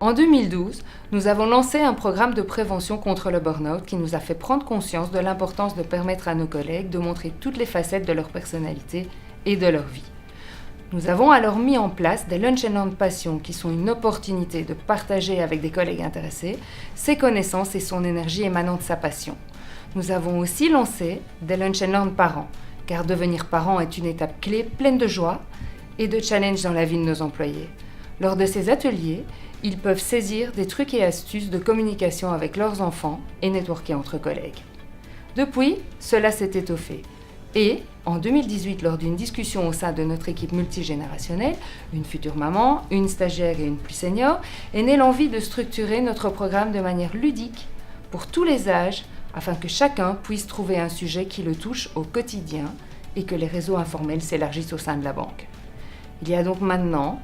En 2012, nous avons lancé un programme de prévention contre le burn-out qui nous a fait prendre conscience de l'importance de permettre à nos collègues de montrer toutes les facettes de leur personnalité et de leur vie. Nous avons alors mis en place des Lunch and Learn Passion qui sont une opportunité de partager avec des collègues intéressés ses connaissances et son énergie émanant de sa passion. Nous avons aussi lancé des Lunch and Learn Parents, car devenir parent est une étape clé pleine de joie et de challenges dans la vie de nos employés. Lors de ces ateliers, ils peuvent saisir des trucs et astuces de communication avec leurs enfants et networker entre collègues. Depuis, cela s'est étoffé. Et, en 2018, lors d'une discussion au sein de notre équipe multigénérationnelle, une future maman, une stagiaire et une plus senior, est née l'envie de structurer notre programme de manière ludique pour tous les âges, afin que chacun puisse trouver un sujet qui le touche au quotidien et que les réseaux informels s'élargissent au sein de la banque. Il y a donc maintenant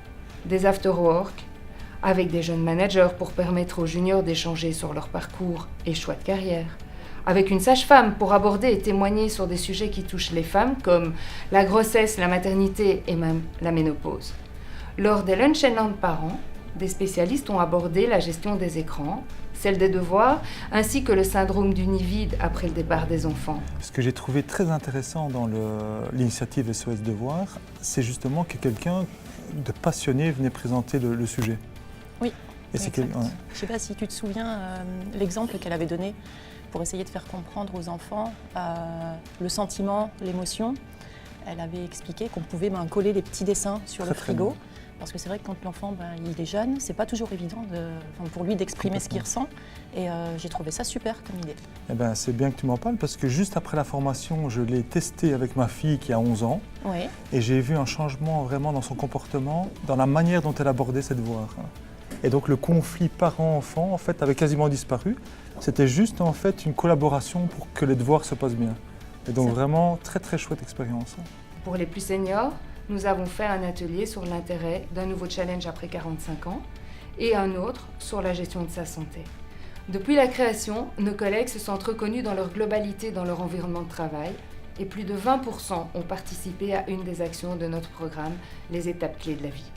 des after-work avec des jeunes managers pour permettre aux juniors d'échanger sur leur parcours et choix de carrière, avec une sage-femme pour aborder et témoigner sur des sujets qui touchent les femmes comme la grossesse, la maternité et même la ménopause. Lors des Lunch and Learn Parents, des spécialistes ont abordé la gestion des écrans, celle des devoirs, ainsi que le syndrome du nid vide après le départ des enfants. Ce que j'ai trouvé très intéressant dans l'initiative SOS Devoirs, c'est justement que quelqu'un de passionné venait présenter le sujet. Oui, et c'est exact. Je ne sais pas si tu te souviens l'exemple qu'elle avait donné pour essayer de faire comprendre aux enfants le sentiment, l'émotion. Elle avait expliqué qu'on pouvait coller des petits dessins sur le frigo. Parce que c'est vrai que quand l'enfant il est jeune, c'est pas toujours évident pour lui d'exprimer ce qu'il ressent. Et j'ai trouvé ça super comme idée. Eh ben, c'est bien que tu m'en parles parce que juste après la formation, je l'ai testé avec ma fille qui a 11 ans. Oui. Et j'ai vu un changement vraiment dans son comportement, dans la manière dont elle abordait ses devoirs. Et donc le conflit parent-enfant en fait avait quasiment disparu. C'était juste en fait une collaboration pour que les devoirs se passent bien. Et donc vraiment très très chouette expérience. Pour les plus seniors, nous avons fait un atelier sur l'intérêt d'un nouveau challenge après 45 ans et un autre sur la gestion de sa santé. Depuis la création, nos collègues se sentent reconnus dans leur globalité dans leur environnement de travail et plus de 20% ont participé à une des actions de notre programme, les étapes clés de la vie.